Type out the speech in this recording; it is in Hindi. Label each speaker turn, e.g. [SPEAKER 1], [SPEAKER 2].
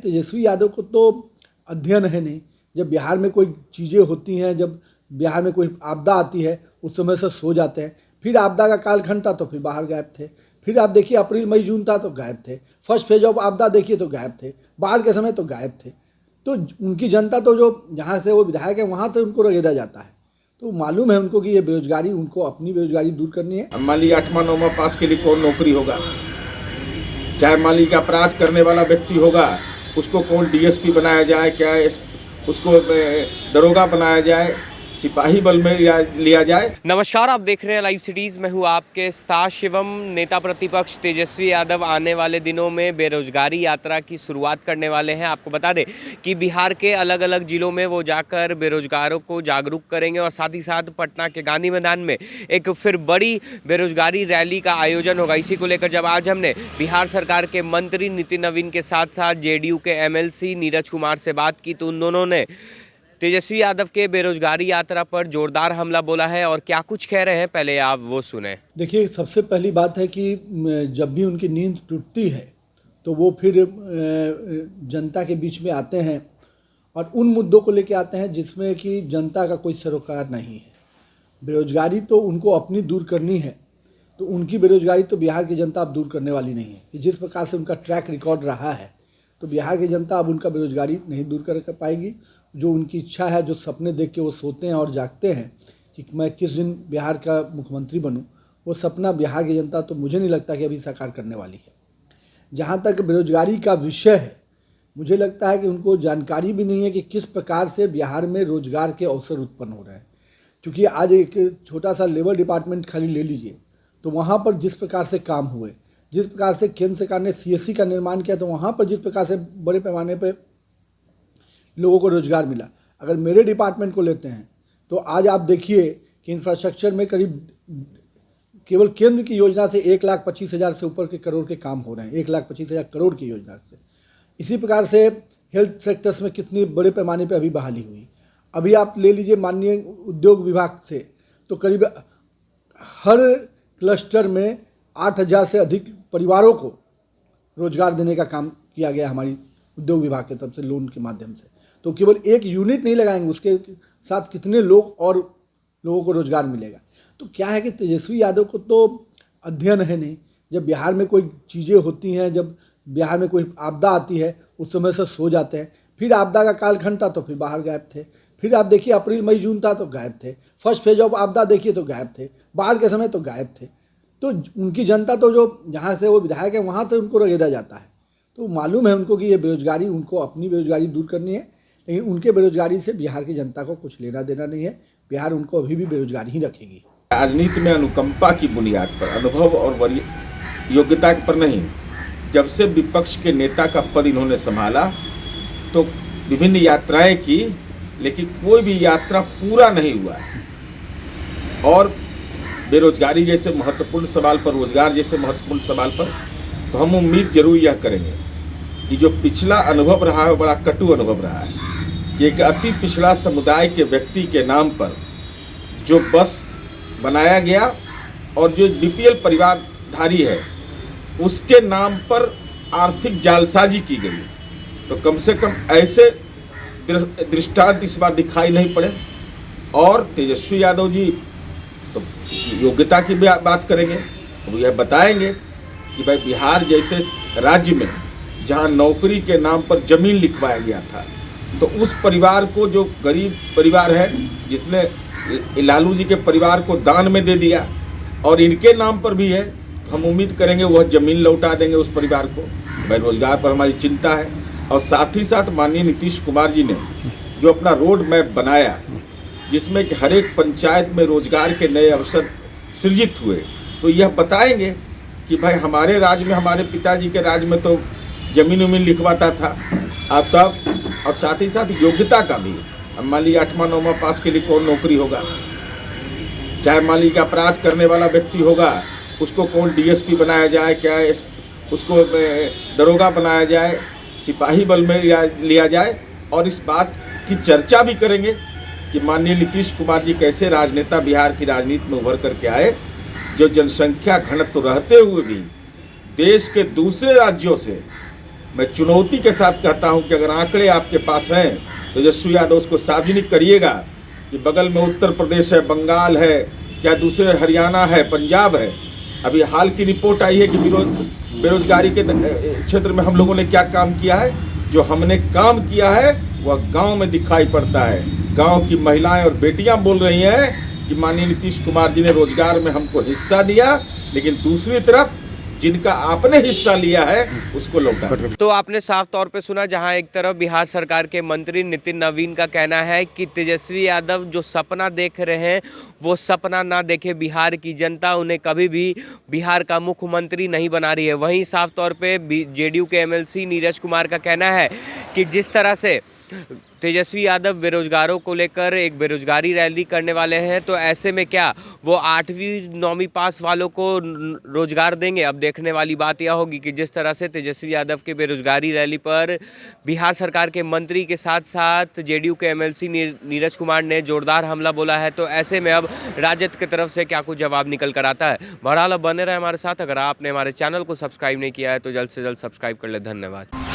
[SPEAKER 1] तेजस्वी यादव को तो अध्ययन है नहीं। जब बिहार में कोई चीज़ें होती हैं, जब बिहार में कोई आपदा आती है, उस समय से सो जाते हैं। फिर आपदा का कालखंड था तो फिर बाहर गायब थे। फिर आप देखिए अप्रैल मई जून था तो गायब थे। फर्स्ट फेज ऑफ आपदा देखिए तो गायब थे। बाढ़ के समय तो गायब थे। तो उनकी जनता तो जो जहाँ से वो विधायक है वहाँ से उनको रगेदा जाता है। तो मालूम है उनको कि ये बेरोजगारी, उनको अपनी बेरोजगारी दूर करनी है।
[SPEAKER 2] मान लीजिए 8वां 9वां पास के लिए कौन नौकरी होगा, चाहे मान लीजिए अपराध करने वाला व्यक्ति होगा उसको कौन डीएसपी बनाया जाए, क्या उसको दरोगा बनाया जाए, सिपाही बल में लिया जाए।
[SPEAKER 3] नमस्कार, आप देख रहे हैं लाइव सिटीज़। मैं हूं आपके साथ शिवम। नेता प्रतिपक्ष तेजस्वी यादव आने वाले दिनों में बेरोजगारी यात्रा की शुरुआत करने वाले हैं। आपको बता दें कि बिहार के अलग अलग जिलों में वो जाकर बेरोजगारों को जागरूक करेंगे और साथ ही साथ पटना के गांधी मैदान में एक फिर बड़ी बेरोजगारी रैली का आयोजन होगा। इसी को लेकर जब आज हमने बिहार सरकार के मंत्री नितिन नवीन के साथ साथ जेडीयू के एमएलसी नीरज कुमार से बात की तो उन दोनों ने तेजस्वी यादव के बेरोजगारी यात्रा पर जोरदार हमला बोला है। और क्या कुछ कह रहे हैं, पहले आप वो सुने।
[SPEAKER 1] देखिए, सबसे पहली बात है कि जब भी उनकी नींद टूटती है तो वो फिर जनता के बीच में आते हैं और उन मुद्दों को लेकर आते हैं जिसमें कि जनता का कोई सरोकार नहीं है। बेरोजगारी तो उनको अपनी दूर करनी है, तो उनकी बेरोजगारी तो बिहार की जनता अब दूर करने वाली नहीं है। कि जिस प्रकार से उनका ट्रैक रिकॉर्ड रहा है तो बिहार की जनता अब उनका बेरोजगारी नहीं दूर कर पाएगी। जो उनकी इच्छा है, जो सपने देख के वो सोते हैं और जागते हैं कि मैं किस दिन बिहार का मुख्यमंत्री बनूं, वो सपना बिहार की जनता तो मुझे नहीं लगता कि अभी साकार करने वाली है। जहाँ तक बेरोजगारी का विषय है, मुझे लगता है कि उनको जानकारी भी नहीं है कि किस प्रकार से बिहार में रोजगार के अवसर उत्पन्न हो रहे हैं। क्योंकि आज एक छोटा सा लेबर डिपार्टमेंट खाली ले लीजिए तो वहाँ पर जिस प्रकार से काम हुए, जिस प्रकार से केंद्र सरकार ने सीएससी का निर्माण किया, तो वहाँ पर जिस प्रकार से बड़े पैमाने पर लोगों को रोजगार मिला। अगर मेरे डिपार्टमेंट को लेते हैं तो आज आप देखिए कि इंफ्रास्ट्रक्चर में करीब केवल केंद्र की योजना से 1,25,000 से ऊपर के करोड़ के काम हो रहे हैं। 1,25,000 करोड़ की योजना से। इसी प्रकार से हेल्थ सेक्टर्स में कितनी बड़े पैमाने पे अभी बहाली हुई। अभी आप ले लीजिए माननीय उद्योग विभाग से तो करीब हर क्लस्टर में 8,000 से अधिक परिवारों को रोजगार देने का काम किया गया हमारी उद्योग विभाग की तरफ से लोन के माध्यम से। तो केवल एक यूनिट नहीं लगाएंगे, उसके साथ कितने लोग और लोगों को रोजगार मिलेगा। तो क्या है कि तेजस्वी यादव को तो अध्ययन है नहीं। जब बिहार में कोई चीज़ें होती हैं, जब बिहार में कोई आपदा आती है, उस समय से सो जाते हैं। फिर आपदा का कालखंड था तो फिर बाहर गायब थे। फिर आप देखिए अप्रैल मई जून था तो गायब थे। फर्स्ट फेज ऑफ आपदा देखिए तो गायब थे। बाढ़ के समय तो गायब थे। तो उनकी जनता तो जो जहाँ से वो विधायक है वहाँ से उनको रगेदा जाता है। तो मालूम है उनको कि ये बेरोजगारी, उनको अपनी बेरोजगारी दूर करनी है। लेकिन उनके बेरोजगारी से बिहार की जनता को कुछ लेना देना नहीं है। बिहार उनको अभी भी बेरोजगार ही रखेगी।
[SPEAKER 2] राजनीति में अनुकंपा की बुनियाद पर, अनुभव और योग्यता पर नहीं। जब से विपक्ष के नेता का पद इन्होंने संभाला तो विभिन्न यात्राएं की, लेकिन कोई भी यात्रा पूरा नहीं हुआ है। और बेरोजगारी जैसे महत्वपूर्ण सवाल पर, रोजगार जैसे महत्वपूर्ण सवाल पर तो हम उम्मीद जरूर यह करेंगे कि जो पिछला अनुभव रहा है, बड़ा कटु अनुभव रहा है कि एक अति पिछड़ा समुदाय के व्यक्ति के नाम पर जो बस बनाया गया और जो बीपीएल परिवारधारी है उसके नाम पर आर्थिक जालसाजी की गई। तो कम से कम ऐसे दृष्टांत इस बार दिखाई नहीं पड़े। और तेजस्वी यादव जी तो योग्यता की बात करेंगे, वो यह बताएंगे कि भाई बिहार जैसे राज्य में जहाँ नौकरी के नाम पर जमीन लिखवाया गया था, तो उस परिवार को, जो गरीब परिवार है जिसने लालू जी के परिवार को दान में दे दिया और इनके नाम पर भी है, तो हम उम्मीद करेंगे वह जमीन लौटा देंगे उस परिवार को। भाई रोजगार पर हमारी चिंता है। और साथ ही साथ माननीय नीतीश कुमार जी ने जो अपना रोड मैप बनाया, जिसमें कि हर एक पंचायत में रोजगार के नए अवसर सृजित हुए, तो यह बताएंगे कि भाई हमारे राज्य में, हमारे पिताजी के राज्य में तो जमीन उमीन लिखवाता था अब तब। और साथ ही साथ योग्यता का भी, अब मान लीजिए 8वां 9वां पास के लिए कौन नौकरी होगा, चाहे मान लीजिए अपराध करने वाला व्यक्ति होगा उसको कौन डीएसपी बनाया जाए, क्या उसको दरोगा बनाया जाए, सिपाही बल में लिया जाए। और इस बात की चर्चा भी करेंगे कि माननीय नीतीश कुमार जी कैसे राजनेता बिहार की राजनीति में उभर करके आए, जो जनसंख्या घनत्व रहते हुए भी देश के दूसरे राज्यों से मैं चुनौती के साथ कहता हूं कि अगर आंकड़े आपके पास हैं तो तेजस्वी यादव उसको सार्वजनिक करिएगा कि बगल में उत्तर प्रदेश है, बंगाल है, क्या दूसरे हरियाणा है, पंजाब है। अभी हाल की रिपोर्ट आई है कि बेरोजगारी के क्षेत्र में हम लोगों ने क्या काम किया है। जो हमने काम किया है वह गांव में दिखाई पड़ता है। गांव की महिलाएं और बेटियां बोल रही हैं कि माननीय नीतीश कुमार जी ने रोजगार में हमको हिस्सा दिया, लेकिन दूसरी तरफ जिनका आपने हिस्सा लिया है उसको लौटा।
[SPEAKER 3] तो आपने साफ तौर पे सुना, जहां एक तरफ बिहार सरकार के मंत्री नितिन नवीन का कहना है कि तेजस्वी यादव जो सपना देख रहे हैं वो सपना ना देखे बिहार की जनता, उन्हें कभी भी बिहार का मुख्यमंत्री नहीं बना रही है। वहीं साफ तौर पे जेडीयू के एमएलसी नीरज कुमार का कहना है कि जिस तरह से तेजस्वी यादव बेरोजगारों को लेकर एक बेरोजगारी रैली करने वाले हैं, तो ऐसे में क्या वो 8वीं 9वीं पास वालों को रोजगार देंगे। अब देखने वाली बात यह होगी कि जिस तरह से तेजस्वी यादव के बेरोजगारी रैली पर बिहार सरकार के मंत्री के साथ साथ जेडीयू के एमएलसी नीरज कुमार ने जोरदार हमला बोला है, तो ऐसे में अब राजद की तरफ से क्या कुछ जवाब निकल कर आता है। बहरहाल अब बने रहे हमारे साथ। अगर आपने हमारे चैनल को सब्सक्राइब नहीं किया है तो जल्द से जल्द सब्सक्राइब कर ले। धन्यवाद।